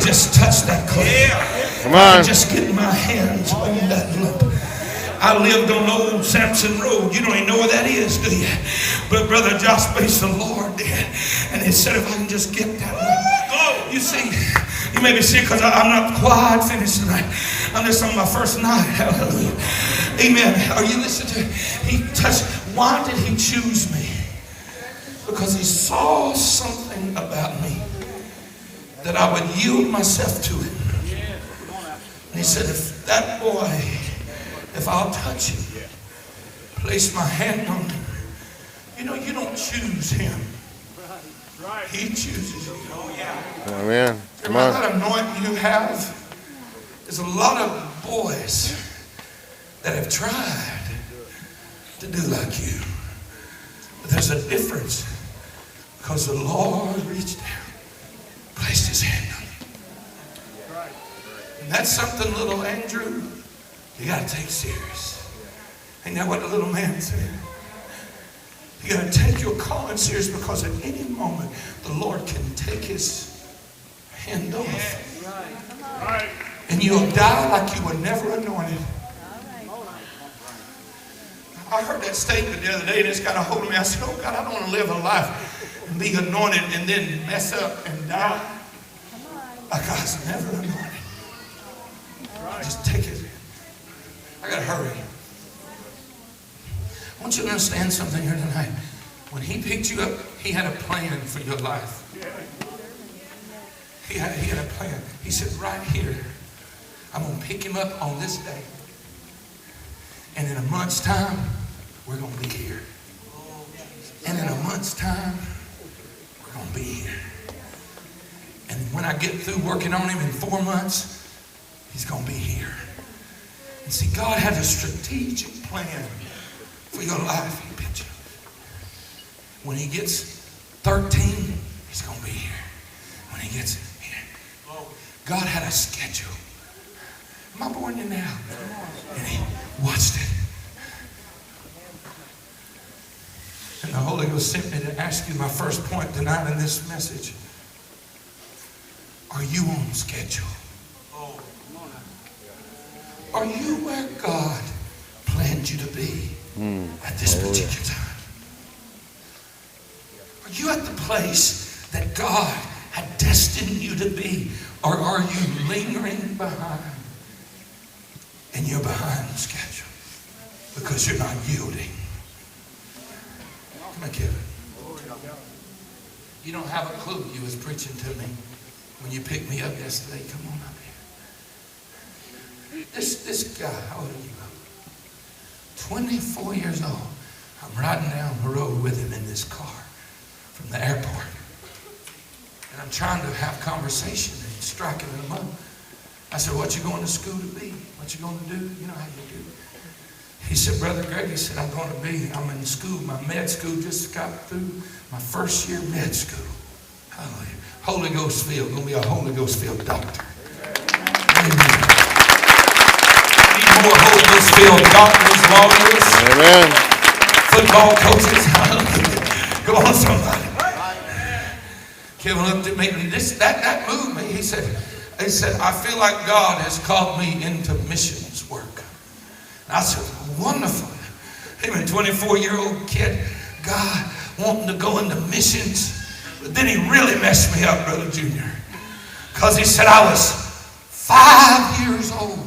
just touch that clay. Come on. Just get my hands on that lump. I lived on old Sampson Road. You don't even know where that is, do you? But Brother Josh Bates, the Lord did. And he said, if I can just get that lump. You see, you may be sick because I'm not quite finished tonight. I'm just on my first night. Hallelujah. Amen. Are you listening to it? He touched. Why did he choose me? Because he saw something about me that I would yield myself to him. And he said, if that boy, if I'll touch him, place my hand on him. You know, you don't choose him. He chooses you. Amen. Come Remember on. that anointing you have? There's a lot of boys that have tried to do like you. But there's a difference because the Lord reached down, placed his hand on you. And that's something, little Andrew, you got to take serious. Ain't that what the little man said? You got to take your calling serious because at any moment the Lord can take his hand off. Right. And you'll die like you were never anointed. I heard that statement the other day and it's got a hold of me. I said, oh God, I don't want to live a life and be anointed and then mess up and die like I was never anointed. Just take it. I got to hurry. I want you to understand something here tonight. When he picked you up, he had a plan for your life. He had a plan. He said, right here, I'm going to pick him up on this day. And in a month's time, we're going to be here. And in a month's time, we're going to be here. And when I get through working on him in 4 months, he's going to be here. And see, God has a strategic plan for your life. He picked you. When he gets 13, he's going to be here. When he gets here. God had a schedule. Am I boring you now? And he watched it. And the Holy Ghost sent me to ask you my first point tonight in this message. Are you on schedule? Are you where God planned you to be at this particular time? Are you at the place that God had destined you to be? Or are you lingering behind? And you're behind the schedule because you're not yielding. Come on, Kevin. You don't have a clue. You was preaching to me when you picked me up yesterday. Come on up here. This guy, how old are you? 24 years old. I'm riding down the road with him in this car from the airport. And I'm trying to have conversation and striking him up. I said, what you going to school to be? What you going to do? You know how you do. He said, Brother Greg, he said, I'm in school. My med school just got through my first year med school. Hallelujah. Holy Ghost filled. Going to be a Holy Ghost filled doctor. Amen. Need more Holy Ghost filled doctors, lawyers, Amen. Football coaches. Hallelujah. Go on, somebody. Kevin looked at me and that moved me. He said, I feel like God has called me into missions work. And I said, wonderful. Even a 24-year-old kid, God wanting to go into missions. But then he really messed me up, Brother Junior. Because he said I was 5 years old.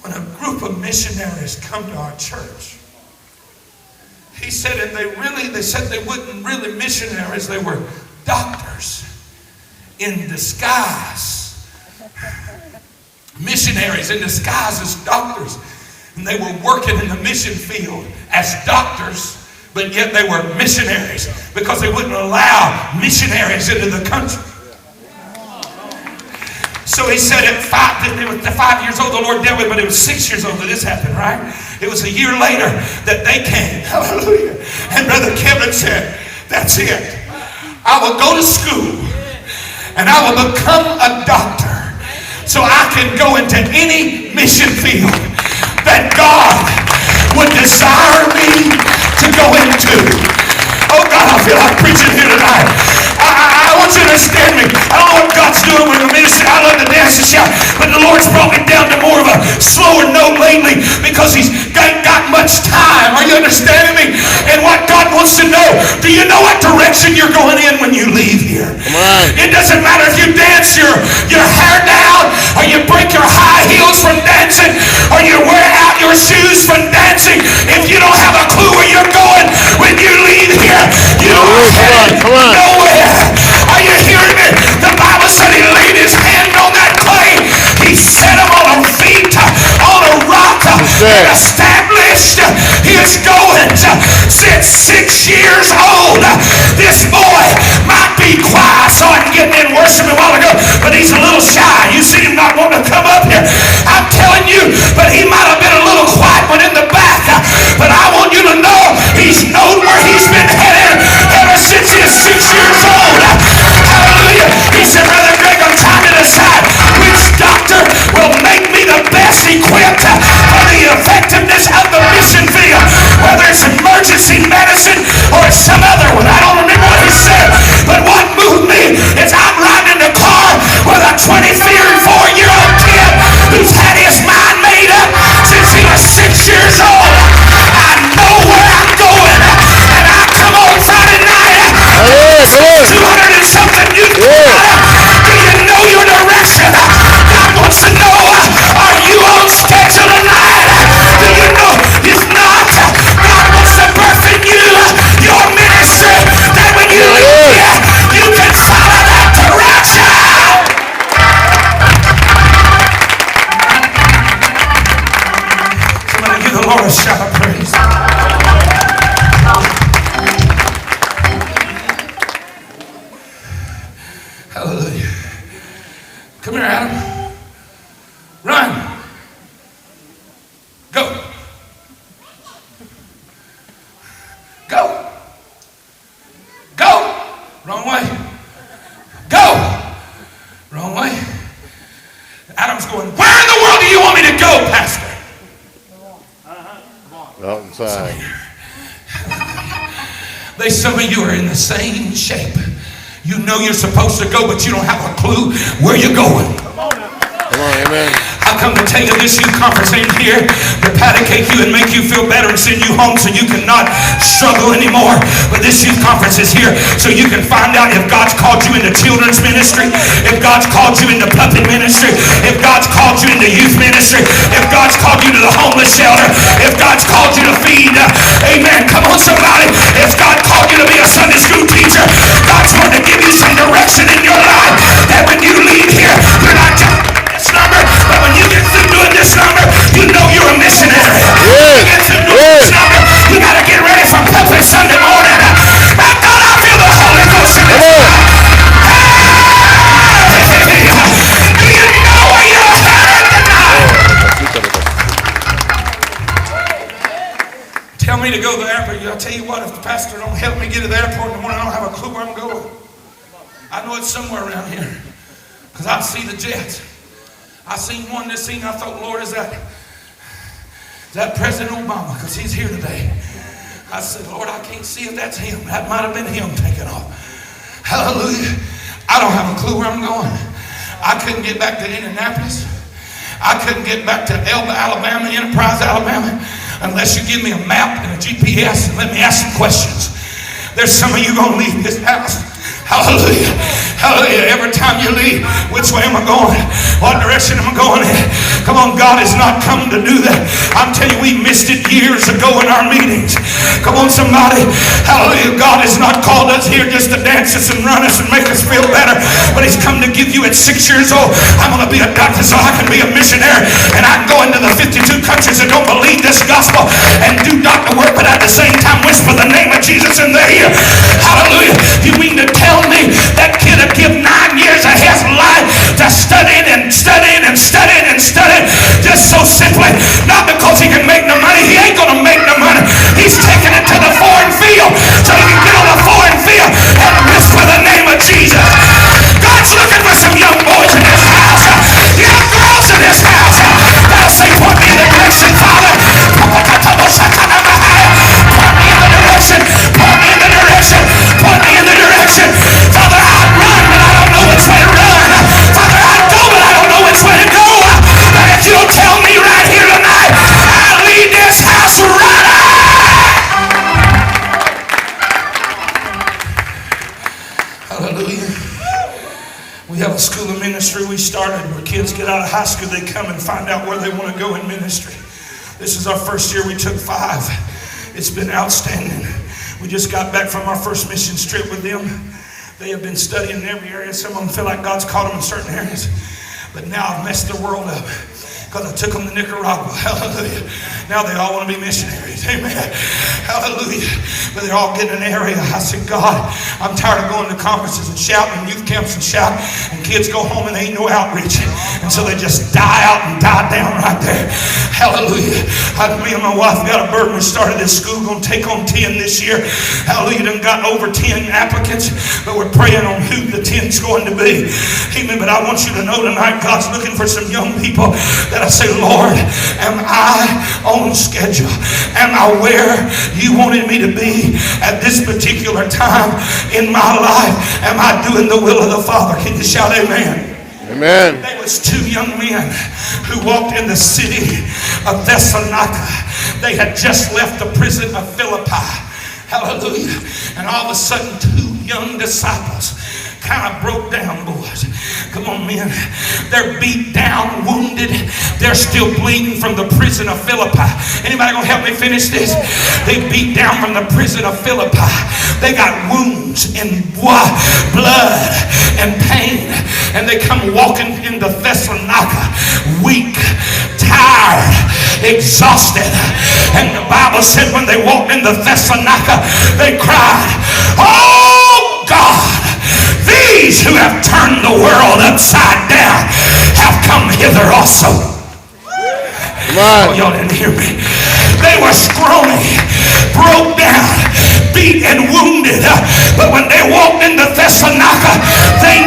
When a group of missionaries come to our church. He said, and they said they weren't really missionaries, they were doctors in disguise. Missionaries in disguise as doctors. And they were working in the mission field as doctors, but yet they were missionaries because they wouldn't allow missionaries into the country. So he said at 5 years old, the Lord dealt with it, but it was 6 years old that this happened, right? It was a year later that they came. Hallelujah. And Brother Kevin said, that's it. I will go to school and I will become a doctor so I can go into any mission field that God would desire me to go into. Oh God, I feel like preaching here tonight. I want you to stand Lord's brought me down to more of a slower note lately because He's ain't got much time. Are you understanding me? And what God wants to know, do you know what direction you're going in when you leave here? Come on. It doesn't matter if you dance your hair down, or you break your high heels from dancing, or you wear out your shoes from dancing. If you don't have a clue where you're going when you leave here, you are headed nowhere. Are you hearing me? The Bible said He laid His hand on that clay. He set him on a feet, on a rock, and established his goings. Since 6 years old, this boy might be quiet. I saw him getting in worship a while ago, but he's a little shy. You see him not wanting to come up here. I'm telling you, but he might have been a little quiet one in the back. But I want you to know he's known where he's been headed ever since he's 6 years old. Hallelujah. He said, Brother Greg, I'm trying to decide which doctor will make me the best equipped for the effectiveness of the mission field, whether it's emergency medicine or some other one. I don't remember what he said, but what moved me is I'm riding in the car with a 24-year-old kid who's had his mind made up since he was 6 years old. I know where I'm going, and I come on Friday night, 200 and something new. Do you know your direction? God wants to know, are you on schedule tonight? Do you know? If not, God wants to birth in you your ministry, that when you leave here, you can follow that direction. Somebody give the Lord a shout of praise. Hallelujah. Come here, Adam. Run. Go. Go. Go. Wrong way. Go. Wrong way. Adam's going, where in the world do you want me to go, Pastor? Outside. Some of you are in the same shape. You know you're supposed to go, but you don't have a clue where you're going. Come on, amen. I come to tell you this youth conference ain't here to paticate you and make you feel better and send you home so you cannot struggle anymore. But this youth conference is here so you can find out if God's called you into children's ministry, if God's called you into puppet ministry, if God's called you into youth ministry, if God's called you to the homeless shelter, if God's called you to feed. Amen. Come on, somebody. If God called you to be a Sunday school teacher, God's going to give you some direction in your life that when you leave here, you're not just this number, but when you get through doing this number, you know you're a missionary. When you get through doing this number, you got to get ready for pulpit Sunday morning. My God, I feel the Holy Ghost in this place. Do you know where you're headed tonight? Tell me to go to the airport. I'll tell you what, if the pastor don't help me get to the airport in the morning, I don't have a clue where I'm going. I know it's somewhere around here because I see the jets. I seen one this thing. I thought, Lord, is that President Obama? Because he's here today. I said, Lord, I can't see if that's him. That might have been him taking off. Hallelujah. I don't have a clue where I'm going. I couldn't get back to Indianapolis. I couldn't get back to Elba, Alabama, Enterprise, Alabama, unless you give me a map and a GPS and let me ask some questions. There's some of you going to leave this house. Hallelujah. Hallelujah. Every time you leave, which way am I going? What direction am I going in? Come on, God has not come to do that. I'm telling you, we missed it years ago in our meetings. Come on, somebody. Hallelujah. God has not called us here just to dance us and run us and make us feel better, but He's come to give you at 6 years old. I'm going to be a doctor so I can be a missionary, and I can go into the 52 countries that don't believe this gospel and do doctor work, but at the same time whisper the name of Jesus in their ear. Hallelujah. You mean to tell me that kid would give 9 years of his life to studying and studying and studying and studying just so simply, not because he can make the money. He ain't going to make the money. He's taking it to the foreign field so he can get on the foreign field and whisper the name of Jesus. God's looking for some young boys in this house, young girls in this house that'll say, point me in the direction, Father. Point me in the direction. Point me in the direction. Point me in the direction. Father, I'd run, but I don't We have a school of ministry we started where kids get out of high school, they come and find out where they want to go in ministry. This is our first year. We took 5. It's been outstanding. We just got back from our first mission trip with them. They have been studying in every area. Some of them feel like God's called them in certain areas. But now I've messed their world up because I took them to Nicaragua. Hallelujah. Now they all want to be missionaries. Amen. Hallelujah. But they're all getting an area. I said, God, I'm tired of going to conferences and shouting and youth camps and shouting. And kids go home and there ain't no outreach. And so they just die out and die down right there. Hallelujah. Me and my wife got a burden. We started this school. Going to take on 10 this year. Hallelujah. Done got over 10 applicants. But we're praying on who the 10's going to be. Amen. But I want you to know tonight, God's looking for some young people that I say, Lord, am I on schedule? Am I where you wanted me to be at this particular time in my life? Am I doing the will of the Father? Can you shout amen? Amen. There was 2 young men who walked in the city of Thessalonica. They had just left the prison of Philippi. Hallelujah. And all of a sudden 2 young disciples kind of broke down, boys. Come on, men. They're beat down, wounded. They're still bleeding from the prison of Philippi. Anybody gonna help me finish this? They beat down from the prison of Philippi. They got wounds and blood and pain. And they come walking into Thessalonica, weak, tired, exhausted. And the Bible said when they walked into Thessalonica, they cried, oh God, these who have turned the world upside down have come hither also. Oh, y'all didn't hear me. They were scrawny, broke down, beat and wounded. But when they walked into Thessalonica, they